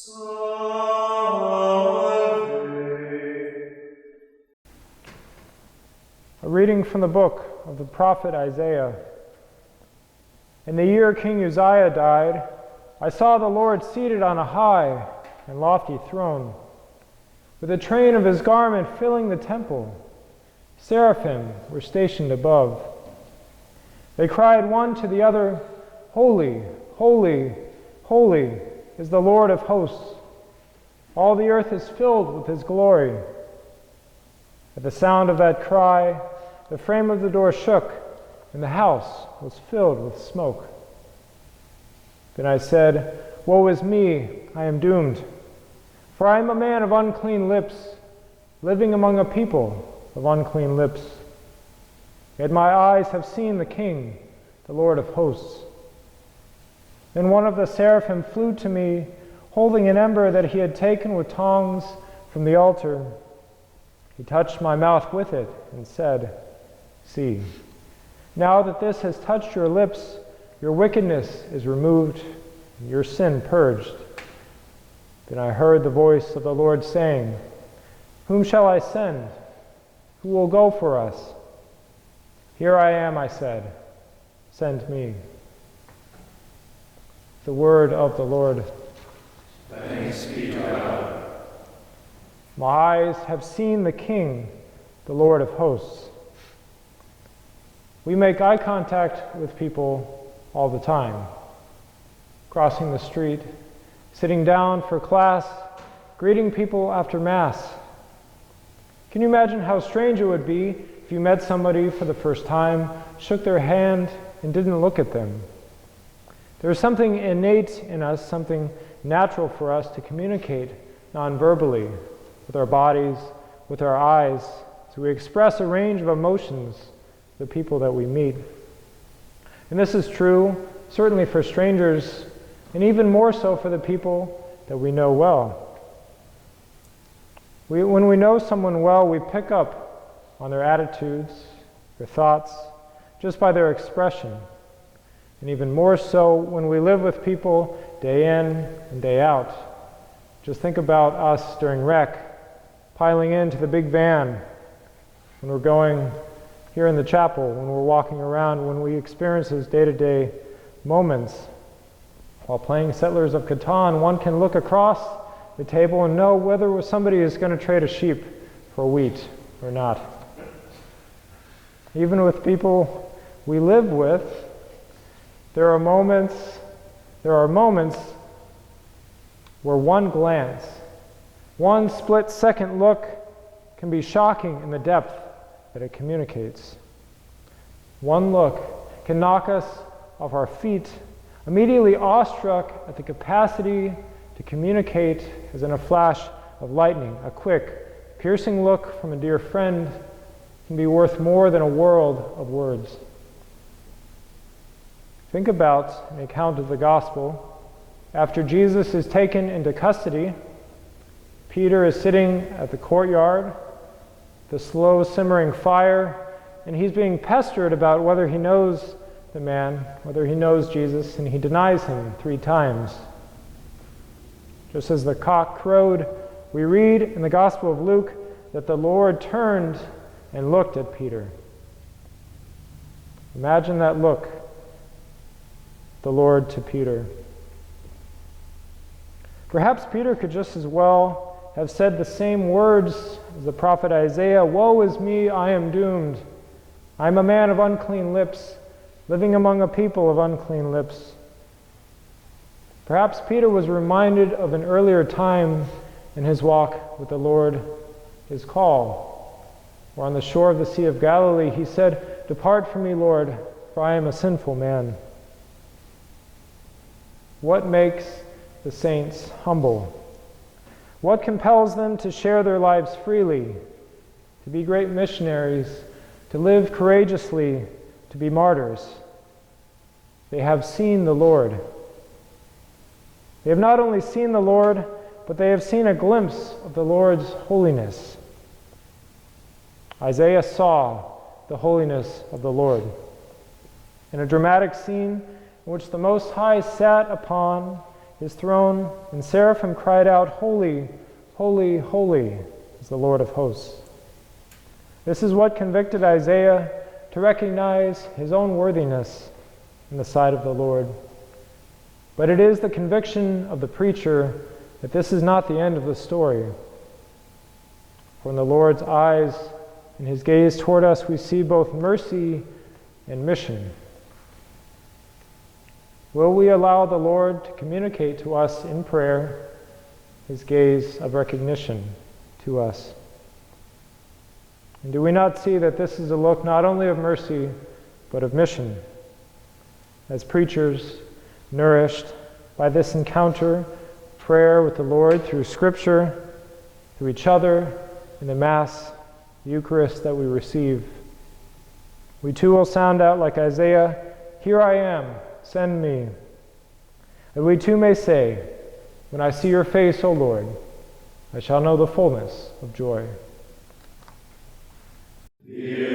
A reading from the book of the prophet Isaiah. In the year King Uzziah died, I saw the Lord seated on a high and lofty throne, with the train of his garment filling the temple. Seraphim were stationed above. They cried one to the other, "Holy, holy, holy is the Lord of hosts. All the earth is filled with his glory." At the sound of that cry, the frame of the door shook, and the house was filled with smoke. Then I said, "Woe is me, I am doomed, for I am a man of unclean lips, living among a people of unclean lips. Yet my eyes have seen the King, the Lord of hosts." Then one of the seraphim flew to me, holding an ember that he had taken with tongs from the altar. He touched my mouth with it and said, "See, now that this has touched your lips, your wickedness is removed and your sin purged." Then I heard the voice of the Lord saying, "Whom shall I send? Who will go for us?" "Here I am," I said, "send me." The word of the Lord. Thanks be to God. My eyes have seen the King, the Lord of hosts. We make eye contact with people all the time. Crossing the street, sitting down for class, greeting people after Mass. Can you imagine how strange it would be if you met somebody for the first time, shook their hand, and didn't look at them? There is something innate in us, something natural for us to communicate non-verbally, with our bodies, with our eyes, so we express a range of emotions to the people that we meet. And this is true, certainly for strangers, and even more so for the people that we know well. When we know someone well, we pick up on their attitudes, their thoughts, just by their expression. And even more so when we live with people day in and day out. Just think about us during rec, piling into the big van, when we're going here in the chapel, when we're walking around, when we experience those day-to-day moments. While playing Settlers of Catan, one can look across the table and know whether somebody is going to trade a sheep for wheat or not. Even with people we live with, there are moments where one glance, one split-second look can be shocking in the depth that it communicates. One look can knock us off our feet, immediately awestruck at the capacity to communicate as in a flash of lightning. A quick, piercing look from a dear friend can be worth more than a world of words. Think about an account of the gospel. After Jesus is taken into custody, Peter is sitting at the courtyard, the slow simmering fire, and he's being pestered about whether he knows the man, whether he knows Jesus, and he denies him 3 times. Just as the cock crowed, we read in the Gospel of Luke that the Lord turned and looked at Peter. Imagine that look, the Lord to Peter. Perhaps Peter could just as well have said the same words as the prophet Isaiah, "Woe is me, I am doomed. I am a man of unclean lips, living among a people of unclean lips." Perhaps Peter was reminded of an earlier time in his walk with the Lord, his call, where on the shore of the Sea of Galilee he said, "Depart from me, Lord, for I am a sinful man." What makes the saints humble? What compels them to share their lives freely, to be great missionaries, to live courageously, to be martyrs? They have seen the Lord. They have not only seen the Lord, but they have seen a glimpse of the Lord's holiness. Isaiah saw the holiness of the Lord. In a dramatic scene in which the Most High sat upon his throne, and seraphim cried out, "Holy, holy, holy is the Lord of hosts." This is what convicted Isaiah to recognize his own worthiness in the sight of the Lord. But it is the conviction of the preacher that this is not the end of the story. For in the Lord's eyes, in his gaze toward us, we see both mercy and mission. Will we allow the Lord to communicate to us in prayer his gaze of recognition to us? And do we not see that this is a look not only of mercy, but of mission? As preachers, nourished by this encounter, prayer with the Lord through Scripture, through each other, in the Mass, the Eucharist that we receive, we too will sound out like Isaiah, "Here I am, send me." And we too may say, "When I see your face, O Lord, I shall know the fullness of joy." Yeah.